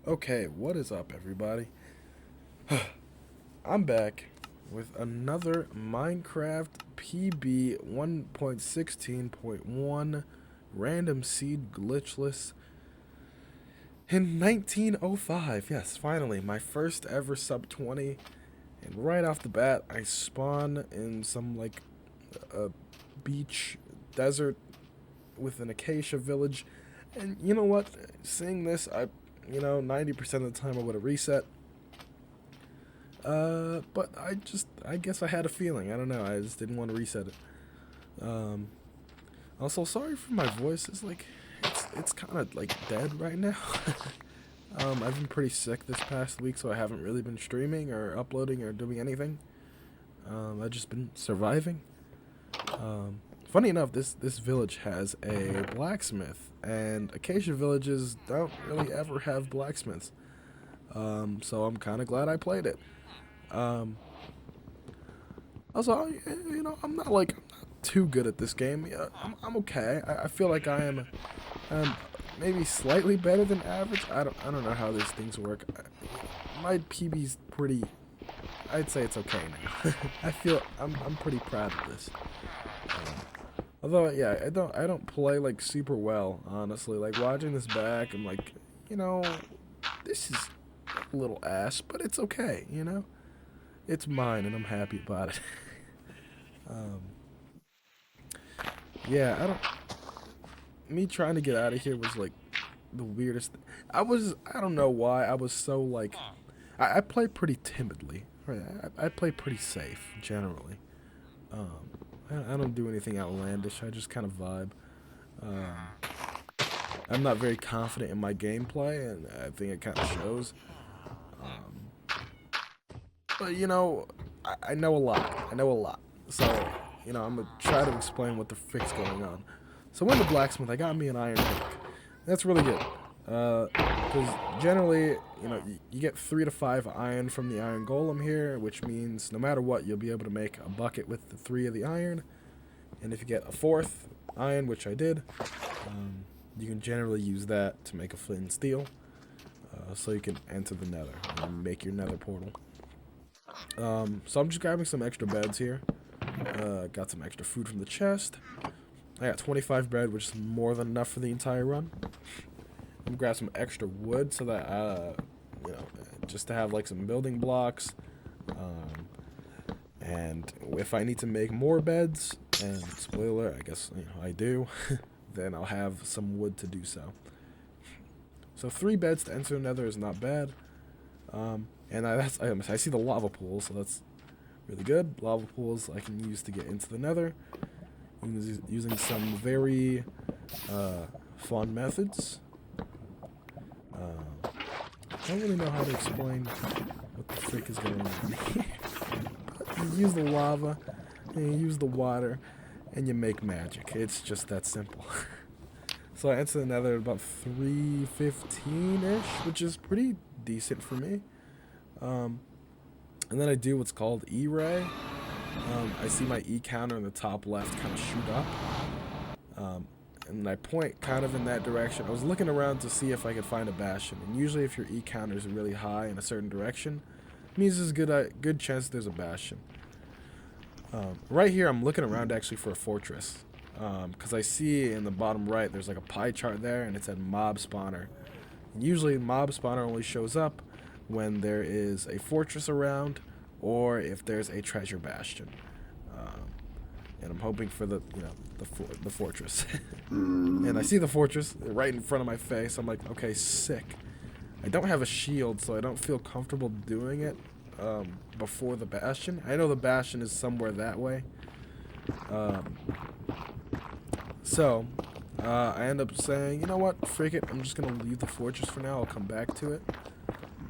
Okay, what is up, everybody? I'm back with another Minecraft PB 1.16.1 random seed glitchless in 1905. Yes, finally, my first ever sub 20. And right off the bat, I spawn in some like a beach desert with an acacia village. And you know what? Seeing this, 90% of the time I would have reset. But I guess I had a feeling. I don't know. I just didn't want to reset it. Um, Also, sorry for my voice. It's kind of like dead right now. I've been pretty sick this past week, so I haven't really been streaming or uploading or doing anything. I've just been surviving. Funny enough, this village has a blacksmith, and acacia villages don't really ever have blacksmiths. So I'm kind of glad I played it. Um, Also, I'm not too good at this game. Yeah, I'm okay. I feel like I am maybe slightly better than average. I don't know how these things work. My PB's pretty. I'd say it's okay now. I feel I'm pretty proud of this. Although yeah, I don't play like super well, honestly. Like watching this back, I'm like, you know, this is a little ass, but it's okay. It's mine, and I'm happy about it. um, yeah, I don't. Me trying to get out of here was like the weirdest. I don't know why I was so like. I play pretty timidly. Right, I play pretty safe generally. Um, I don't do anything outlandish. I just kind of vibe. Um, I'm not very confident in my gameplay, and I think it kind of shows. Um, but I know a lot. I know a lot. So I'm gonna try to explain what the frick's going on. So in the blacksmith, I got me an iron pick. That's really good. Because generally, you get 3 to 5 iron from the iron golem here, which means no matter what, you'll be able to make a bucket with the 3 of the iron. And if you get a 4th iron, which I did, you can generally use that to make a flint and steel. So you can enter the nether and make your nether portal. So I'm just grabbing some extra beds here. Got some extra food from the chest. I got 25 bread, which is more than enough for the entire run. I'm gonna grab some extra wood so that you know, just to have like some building blocks. And if I need to make more beds, and spoiler, I guess I do, then I'll have some wood to do so. So 3 beds to enter Nether is not bad. I see the lava pool, so that's really good. Lava pools I can use to get into the Nether, using some very fun methods. I don't really know how to explain what the frick is going on here. You use the lava, and you use the water, and you make magic. It's just that simple. So I enter the Nether at about 3:15-ish, which is pretty decent for me. And then I do what's called E-ray. I see my E counter in the top left kind of shoot up. And I point kind of in that direction. I was looking around to see if I could find a bastion. And usually if your E counter is really high in a certain direction, it means there's a good chance there's a bastion. Right here, I'm looking around actually for a fortress. Because I see in the bottom right, there's like a pie chart there, and it said mob spawner. And usually mob spawner only shows up when there is a fortress around, or if there's a treasure bastion. And I'm hoping for the fortress. And I see the fortress right in front of my face. I'm like, okay, sick. I don't have a shield, so I don't feel comfortable doing it before the bastion. I know the bastion is somewhere that way. So I end up saying, you know what, frick it. I'm just going to leave the fortress for now. I'll come back to it.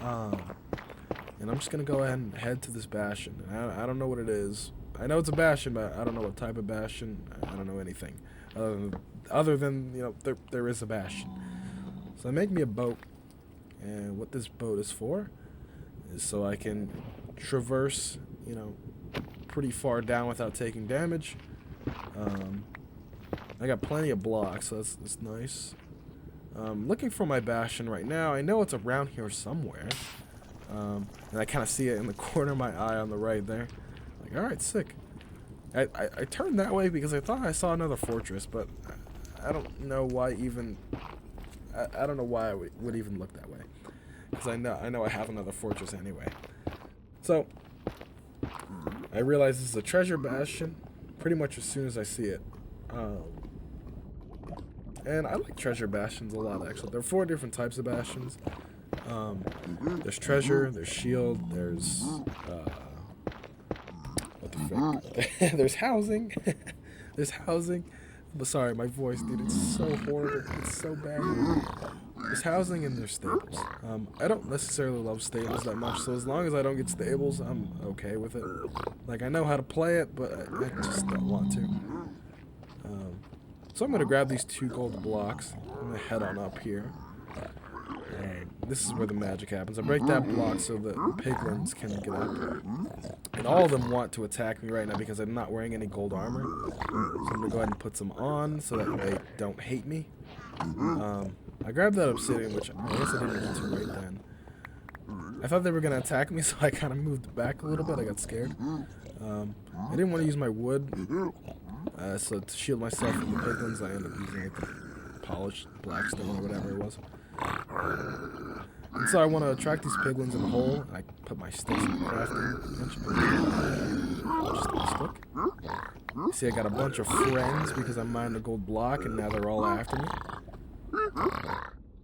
And I'm just going to go ahead and head to this bastion. I don't know what it is. I know it's a bastion, but I don't know what type of bastion. I don't know anything. Other than there is a bastion. So I make me a boat. And what this boat is for is so I can traverse, pretty far down without taking damage. I got plenty of blocks, so that's nice. Looking for my bastion right now. I know it's around here somewhere. And I kind of see it in the corner of my eye on the right there. Like, alright, sick. I turned that way because I thought I saw another fortress, but I don't know why even... I don't know why I would even look that way. Because I know I have another fortress anyway. So, I realize this is a treasure bastion pretty much as soon as I see it. And I like treasure bastions a lot, actually. There are 4 different types of bastions. There's treasure, there's shield, there's... what the frick? There's housing. There's housing. But sorry, my voice, dude, it's so horrible. It's so bad. There's housing and there's stables. I don't necessarily love stables that much, so as long as I don't get stables, I'm okay with it. Like, I know how to play it, but I just don't want to. So I'm going to grab these 2 gold blocks. I'm going to head on up here. This is where the magic happens. I break that block so that the piglins can get up. And all of them want to attack me right now because I'm not wearing any gold armor. So I'm going to go ahead and put some on so that they don't hate me. I grabbed that obsidian, which I guess I didn't need to right then. I thought they were going to attack me, so I kind of moved back a little bit. I got scared. I didn't want to use my wood, so to shield myself from the piglins, I ended up using like the polished blackstone or whatever it was. And so I want to attract these piglins in the hole, and I put my sticks in the crafting bench. Just a stick. See, I got a bunch of friends because I mined a gold block, and now they're all after me.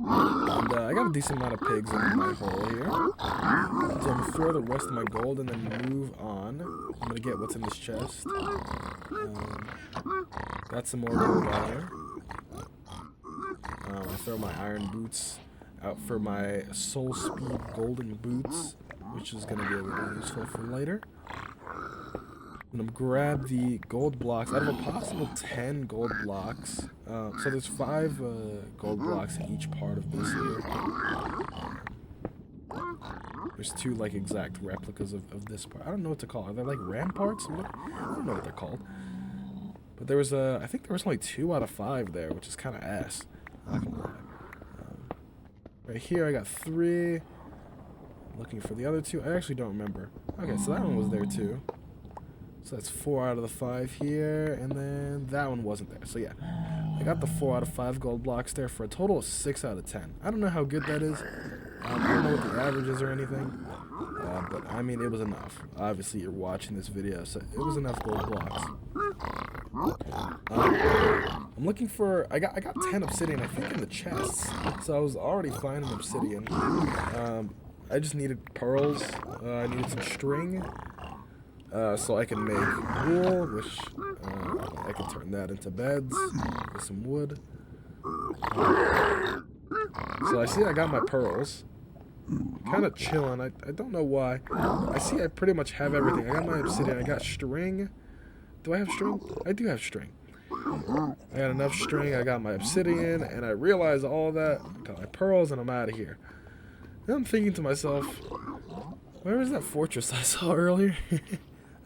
And I got a decent amount of pigs in my hole here. So I'm going to throw the rest of my gold and then move on. I'm going to get what's in this chest. Got some more gold down here. I throw my iron boots out for my soul speed golden boots, which is going to be a little useful for later. I'm going to grab the gold blocks out of a possible 10 gold blocks. So there's 5 gold blocks in each part of this here. There's 2 like exact replicas of this part. I don't know what to call it. Are they like ramparts? I don't know what they're called. But there was I think there was only 2 out of 5 there, which is kind of ass. Not gonna lie. Right here I got 3. Looking for the other 2. I actually don't remember. Okay, so that one was there too. So that's 4 out of the 5 here, and then that one wasn't there. So yeah, I got the 4 out of 5 gold blocks there for a total of 6 out of 10. I don't know how good that is. I don't know what the average is or anything. But I mean, it was enough. Obviously, you're watching this video, so it was enough gold blocks. I'm looking for... I got 10 obsidian, I think, in the chests. So I was already fine in obsidian. I just needed pearls. I needed some string. So I can make wool, which I can turn that into beds with some wood. So I see I got my pearls. Kind of chilling. I don't know why. I see I pretty much have everything. I got my obsidian. I got string. Do I have string? I do have string. I got enough string. I got my obsidian, and I realize all that. I got my pearls, and I'm out of here. Then I'm thinking to myself, where was that fortress I saw earlier?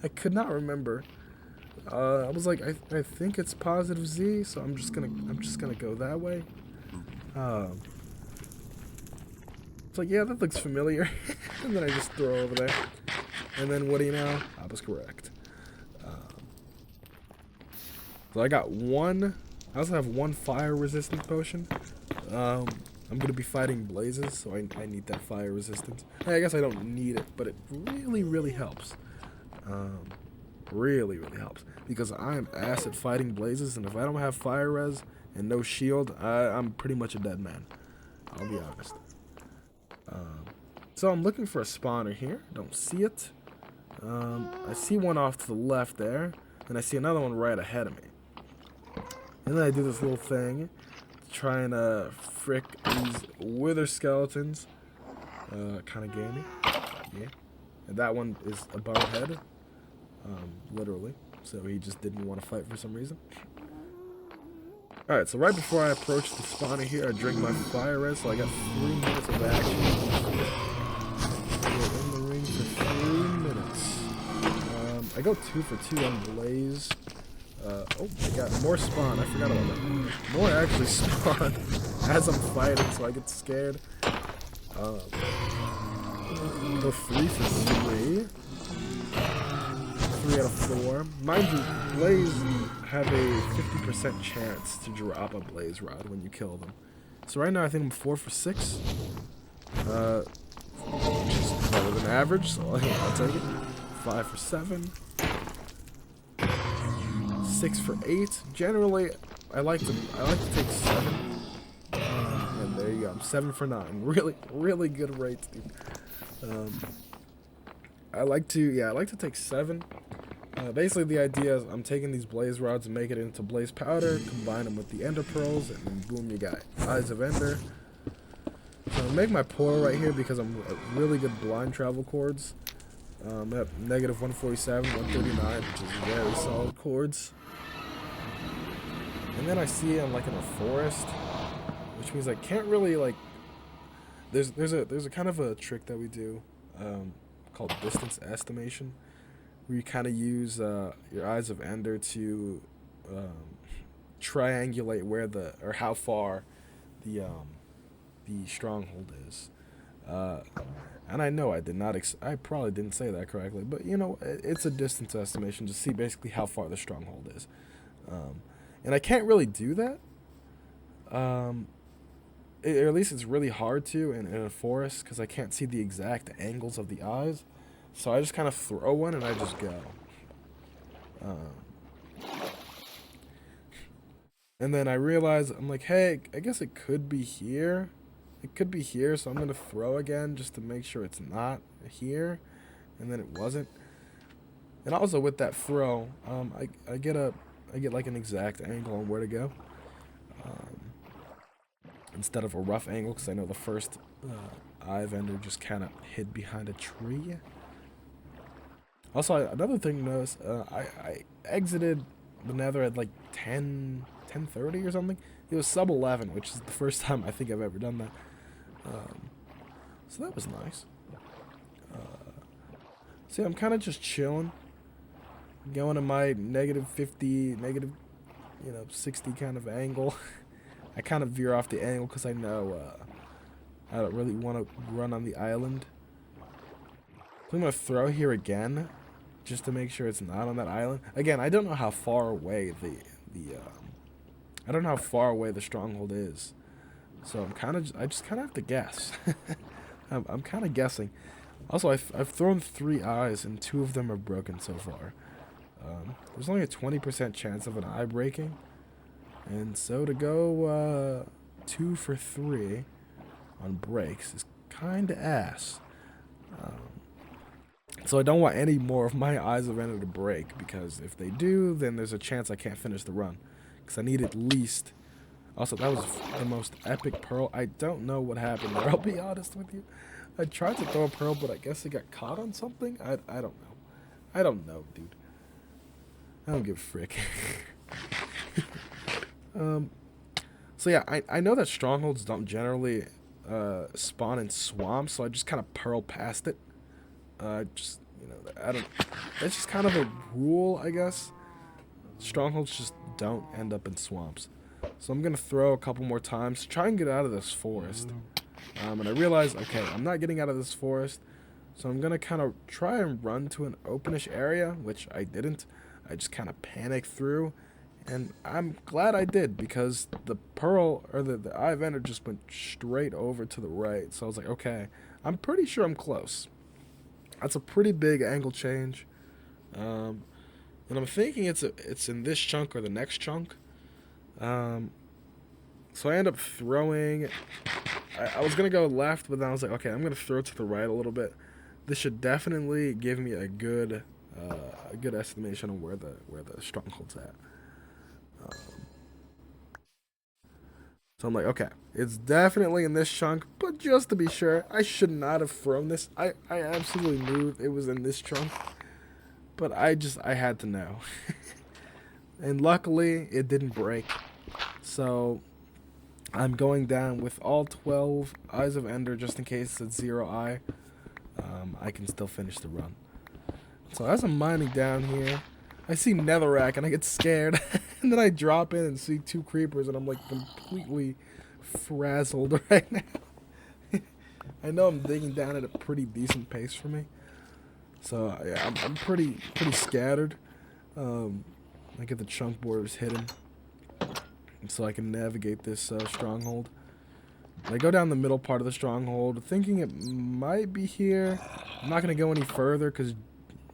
I could not remember. I was like, I think it's positive Z, so I'm just gonna go that way. It's like, yeah, that looks familiar. And then I just throw over there. And then what do you know? I was correct. So I got 1. I also have 1 fire resistance potion. I'm gonna be fighting blazes, so I need that fire resistance. I guess I don't need it, but it really, really helps. Really helps, because I am ass at fighting blazes, and if I don't have fire res and no shield, I'm pretty much a dead man. I'll be honest. So I'm looking for a spawner here. Don't see it. I see one off to the left there, and I see another one right ahead of me. And then I do this little thing, trying to frick these wither skeletons. Kind of gamey. Yeah. And that one is a bonehead. Literally. So he just didn't want to fight for some reason. Alright, so right before I approach the spawner here, I drink my fire res, so I got 3 minutes of action. We're in the ring for 3 minutes. I go 2 for 2 on blaze. Oh, I got more spawn. I forgot about that. More actually spawn. as I'm fighting, so I get scared. Go 3 for 3. 3 out of 4. Mind you, Blaze have a 50% chance to drop a Blaze Rod when you kill them. So right now I think I'm 4 for 6. Which is better than average, so I'll take it. 5 for 7. 6 for 8. Generally, I like to take 7. And there you go. I'm 7 for 9. Really good rates, dude. I like to take 7. Basically, the idea is I'm taking these blaze rods and make it into blaze powder, combine them with the ender pearls, and then boom, you got Eyes of Ender. So I'm making my portal right here because I'm really good blind travel chords. I'm at negative 147, 139, which is very solid chords. And then I see I'm like in a forest, which means I can't really like. There's a kind of a trick that we do called distance estimation, where you kind of use your Eyes of Ender to triangulate where how far the stronghold is. And I know I did not. I probably didn't say that correctly, but you know, it's a distance estimation to see basically how far the stronghold is. And I can't really do that. Or at least it's really hard to in a forest because I can't see the exact angles of the eyes. So I just kind of throw one and I just go. And then I realize, I'm like, hey, I guess it could be here. It could be here, so I'm going to throw again just to make sure it's not here. And then it wasn't. And also with that throw, I get like an exact angle on where to go. Instead of a rough angle, because I know the first Eye of Ender just kind of hid behind a tree. Also, another thing to notice, I exited the nether at like 10:30 or something. It was sub 11, which is the first time I think I've ever done that. So that was nice. See, I'm kind of just chilling. Going to my negative 50, negative, 60 kind of angle. I kind of veer off the angle because I know I don't really want to run on the island. So I'm going to throw here again just to make sure it's not on that island. Again, I don't know how far away I don't know how far away the stronghold is. So I just kind of have to guess. I'm kind of guessing. Also, I've thrown 3 eyes and 2 of them are broken so far. There's only a 20% chance of an eye breaking. And so to go 2 for 3 on breaks is kind of ass. So I don't want any more of my Eyes of Ender to break, because if they do, then there's a chance I can't finish the run. Because I need at least... Also, that was the most epic pearl. I don't know what happened there, I'll be honest with you. I tried to throw a pearl, but I guess it got caught on something? I don't know. I don't know, dude. I don't give a frick. So yeah, I know that strongholds don't generally spawn in swamps, so I just kind of pearl past it. Just, that's just kind of a rule, I guess. Strongholds just don't end up in swamps. So I'm going to throw a couple more times to try and get out of this forest. And I realize, okay, I'm not getting out of this forest, so I'm going to kind of try and run to an openish area, which I didn't. I just kind of panicked through. And I'm glad I did, because the pearl, or the Eye of Ender just went straight over to the right. So I was like, okay, I'm pretty sure I'm close. That's a pretty big angle change. And I'm thinking it's in this chunk or the next chunk. So I end up throwing... I was going to go left, but then I was like, okay, I'm going to throw to the right a little bit. This should definitely give me a good estimation of where the stronghold's at. So I'm like, okay, it's definitely in this chunk, but just to be sure, I should not have thrown this. I absolutely knew it was in this chunk, but I had to know. And luckily, it didn't break. So I'm going down with all 12 Eyes of Ender, just in case it's 0 eye. I can still finish the run. So as I'm mining down here, I see netherrack and I get scared. And then I drop in and see 2 creepers and I'm like completely frazzled right now. I know I'm digging down at a pretty decent pace for me, so yeah, I'm pretty scattered. I get the chunk borders hidden, so I can navigate this stronghold. I go down the middle part of the stronghold, thinking it might be here. I'm not gonna go any further because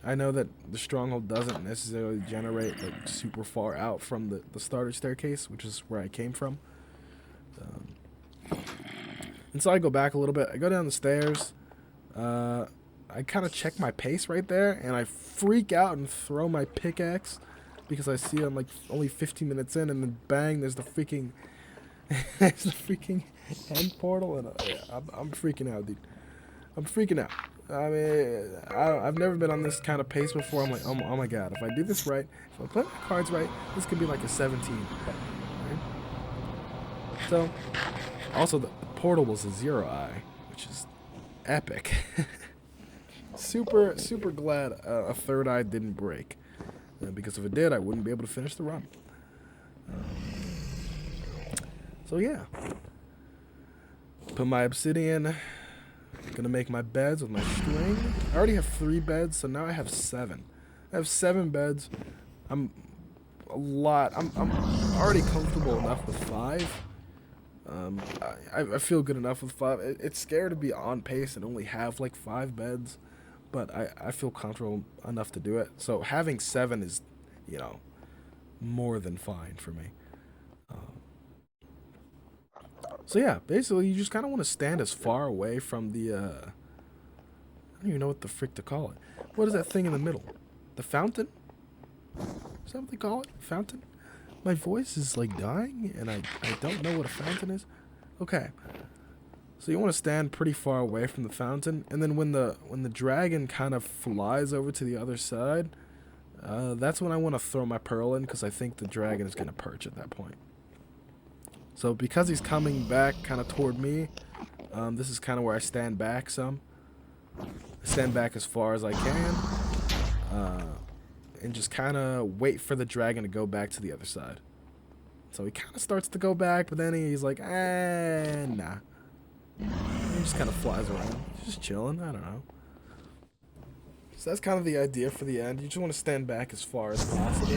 I know that the stronghold doesn't necessarily generate like super far out from the starter staircase, which is where I came from. And so I go back a little bit. I go down the stairs. I kind of check my pace right there, and I freak out and throw my pickaxe because I see I'm like only 15 minutes in, and then bang, there's the freaking there's the freaking end portal, and I'm freaking out, dude. I'm freaking out. I mean, I've never been on this kind of pace before. I'm like, oh my god, if I do this right, if I play my cards right, this could be like a 17. Right? So, also the portal was a 0-eye, which is epic. super glad a third eye didn't break, because if it did, I wouldn't be able to finish the run. So yeah, put my obsidian. Gonna make my beds with my string. I already have 3 beds, so now I have 7. I have 7 beds. I'm already comfortable enough with 5. I feel good enough with 5. It's scary to be on pace and only have like 5 beds, but I feel comfortable enough to do it. So having 7 is, more than fine for me. So yeah, basically you just kind of want to stand as far away from the, I don't even know what the frick to call it. What is that thing in the middle? The fountain? Is that what they call it? Fountain? My voice is like dying, and I don't know what a fountain is. Okay. So you want to stand pretty far away from the fountain, and then when the dragon kind of flies over to the other side, that's when I want to throw my pearl in, because I think the dragon is going to perch at that point. So because he's coming back kind of toward me, this is kind of where I stand back some. I stand back as far as I can, and just kind of wait for the dragon to go back to the other side. So he kind of starts to go back, but then he's like, nah. He just kind of flies around. He's just chilling, I don't know. So that's kind of the idea for the end. You just want to stand back as far as possible,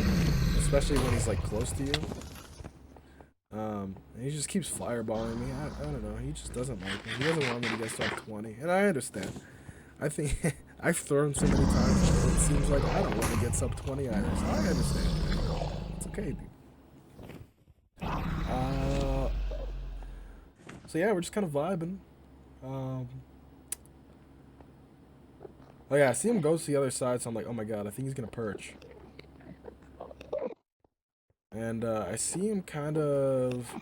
especially when he's like close to you. And he just keeps fireballing me. I don't know. He just doesn't like me. He doesn't want me to get sub 20. And I understand. I think I've thrown so many times it seems like I don't want to get sub 20 either. So I understand. It's okay, dude. So yeah, we're just kind of vibing. Oh yeah, I see him go to the other side, so I'm like, oh my god, I think he's gonna perch. And I see him kind of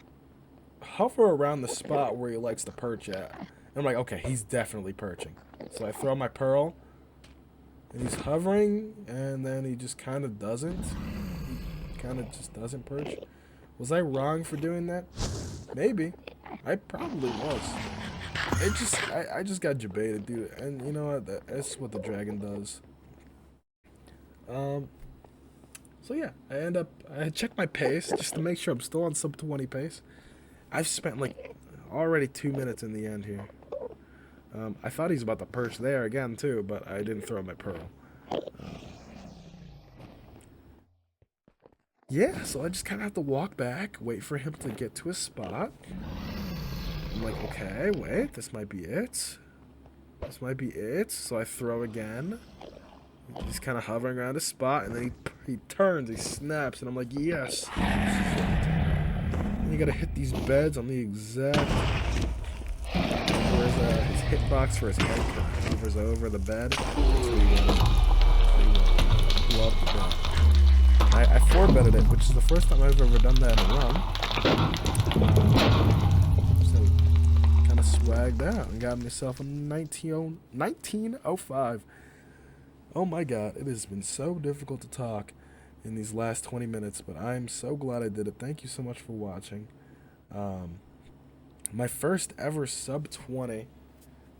hover around the spot where he likes to perch at. And I'm like, okay, he's definitely perching. So I throw my pearl, and he's hovering, and then he just kind of doesn't. He kind of just doesn't perch. Was I wrong for doing that? Maybe. I probably was. I just got jebaited, dude. And you know what? That's what the dragon does. So yeah, I check my pace just to make sure I'm still on sub 20 pace. I've spent like already 2 minutes in the end here. I thought he's about to perch there again too, but I didn't throw my pearl. Yeah, so I just kind of have to walk back, wait for him to get to a spot. I'm like, okay, wait, this might be it. This might be it. So I throw again. He's kind of hovering around a spot, and then he turns, he snaps, and I'm like, yes. And you gotta hit these beds on the exact where his hitbox for his head hovers over the bed. So you love the bed. I 4-betted it, which is the first time I've ever done that in a run. So kind of swagged out and got myself a 1905. Oh my god, it has been so difficult to talk in these last 20 minutes, but I'm so glad I did it. Thank you so much for watching. My first ever sub 20.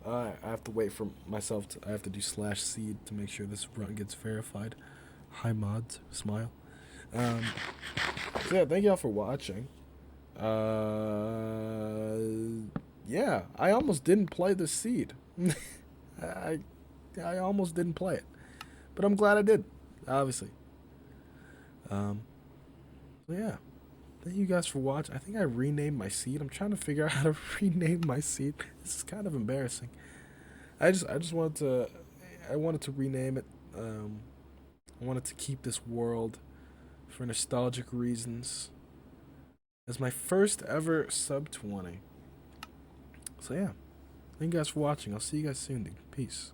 I have to wait for myself to, I have to do /seed to make sure this run gets verified. Hi mods, smile. So yeah, thank y'all for watching. Yeah, I almost didn't play the seed. I, I almost didn't play it, but I'm glad I did. Obviously. Um. So yeah. Thank you guys for watching. I think I renamed my seed. I'm trying to figure out how to rename my seed. This is kind of embarrassing. I just wanted to, I wanted to rename it. I wanted to keep this world for nostalgic reasons as my first ever sub 20. So yeah, thank you guys for watching. I'll see you guys soon, dude. Peace.